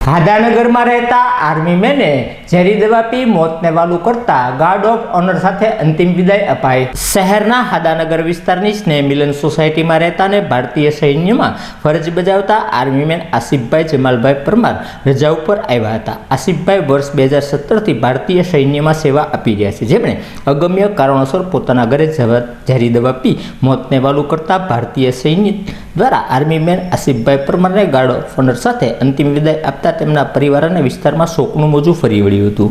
હાદાનગર में रहता आर्मी मैने झेरी दवा पी मौत ने वालू करता गार्ड ऑफ ऑनर साथे अंतिम विदाय अपाई। शहरना हादानगर विस्तारनी स्नेह मिलन सोसायटी में रहता ने भारतीय सैन्य में फरज बजावता आर्मी मैन आसिफभाई जमालभाई परमार रजा पर आव्या हता। आसिफभाई वर्ष 2017 थी भारतीय सैन्य में सेवा आपी रह्या छे, जेमणे अगम्य कारणोसर पोताना घरे झेरी दवा पी मौत ने वालू करता भारतीय सैन्य द्वारा आर्मी मैन आसिफभाई परमार ने गार्ड ऑफ ऑनर साथे अंतिम विदाय आपता તેમના પરિવારને વિસ્તારમાં શોકનું મોજું ફરી વળ્યું હતું।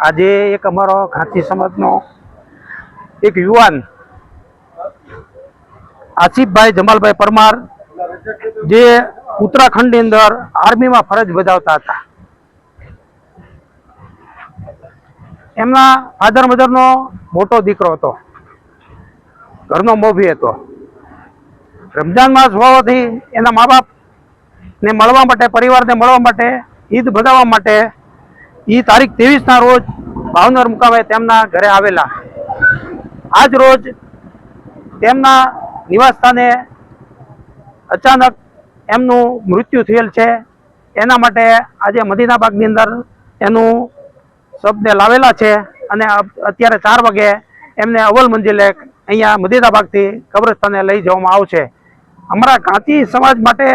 आज एक अमरो घाटी समाजनो एक युवान आसिफभाई जमालभाई परमार जे उत्तराखंड ની અંદર आर्मी में फरज बजावता था। एमना फादर मदर नो मोटो दीकरो हतो, घरनो मोभी हतो। रमजान मास होवाथी एना माँ बाप ने मळवा माटे, परिवार ने मळवा माटे, ईद बजाववा माटे ई तारीख 23 ना रोज भावनगर मुकामे तेमना घरे आवेला। आज रोज तेमना निवास स्थाने अचानक एमनु मृत्यु थयेल छे। एना माटे आजे मदीनाबागनी अंदर एनु शबने लावेला छे अने अत्यारे 4 वागे एमने अव्वल मंजिले अहींया मदीनाबागथी कब्रस्ताने लई जवामां आवशे। अमरा घाटी समाज माटे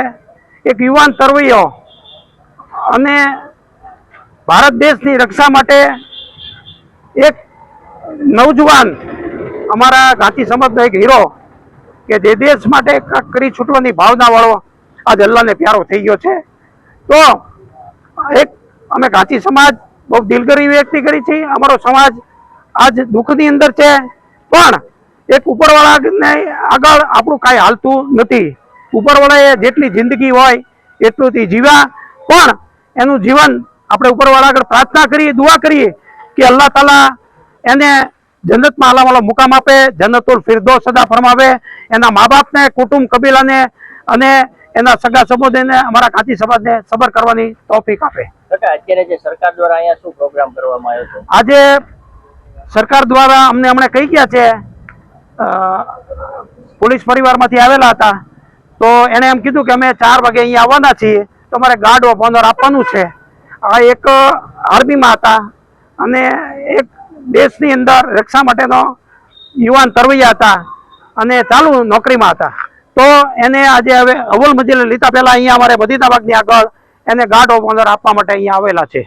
एक युवान तरवैयो अने भारत देश की रक्षा माटे एक नौजवान अमरा घाटी समाज एक हीरो के जे देश माटे करी छूटवानी भावना वाळो आज अल्लाह ने प्यारो थई गयो छे। तो एक अमे घाटी समाज बहुत दिलगरी व्यक्ति करी छे। अमरो समाज आज दुखनी अंदर छे, पण एक उपरवाळा ने आगळ आपणुं काई हालतुं नथी। उपरवाळाए जेटली जिंदगी होय एटલું ती जीव्या, पण एनुं जीवन આપણે ઉપરવાળા આગળ પ્રાર્થના કરીએ, દુઆ કરીએ કે અલ્લાહ તાલા એને જન્નતમાં આલાવાળો મુકામ આપે, જન્નતુલ ફિરદૌસ અદા ફરમાવે, એના મા બાપને, કુટુંબ કબીલાને અને એના સગા સંબંધીને અમારા ઘાટી સમાજને સબર કરવાની તૌફીક આપે। અત્યારે જે સરકાર દ્વારા અહીંયા શું પ્રોગ્રામ કરવામાં આવ્યો છે? આજે સરકાર દ્વારા અમને હમણાં કહી ગયા છે, પોલીસ પરિવારમાંથી આવેલા હતા, તો એણે એમ કીધું કે અમે 4 વાગે અહીંયા આવવાના છીએ, તો અમારે ગાર્ડ ઓફ ઓનર આપવાનું છે। आ एक आर्मी में था अने एक देश नी अंदर रक्षा माटेनो युवान तरवैया था अने चालू नौकरी में था। तो एने आज हवे अव्वल मंजिले लीधा पहला अहींया अमारे मदीनाबागनी आगळ एने गार्ड ऑफ ऑनर आपवा माटे अहींया आवेला छे।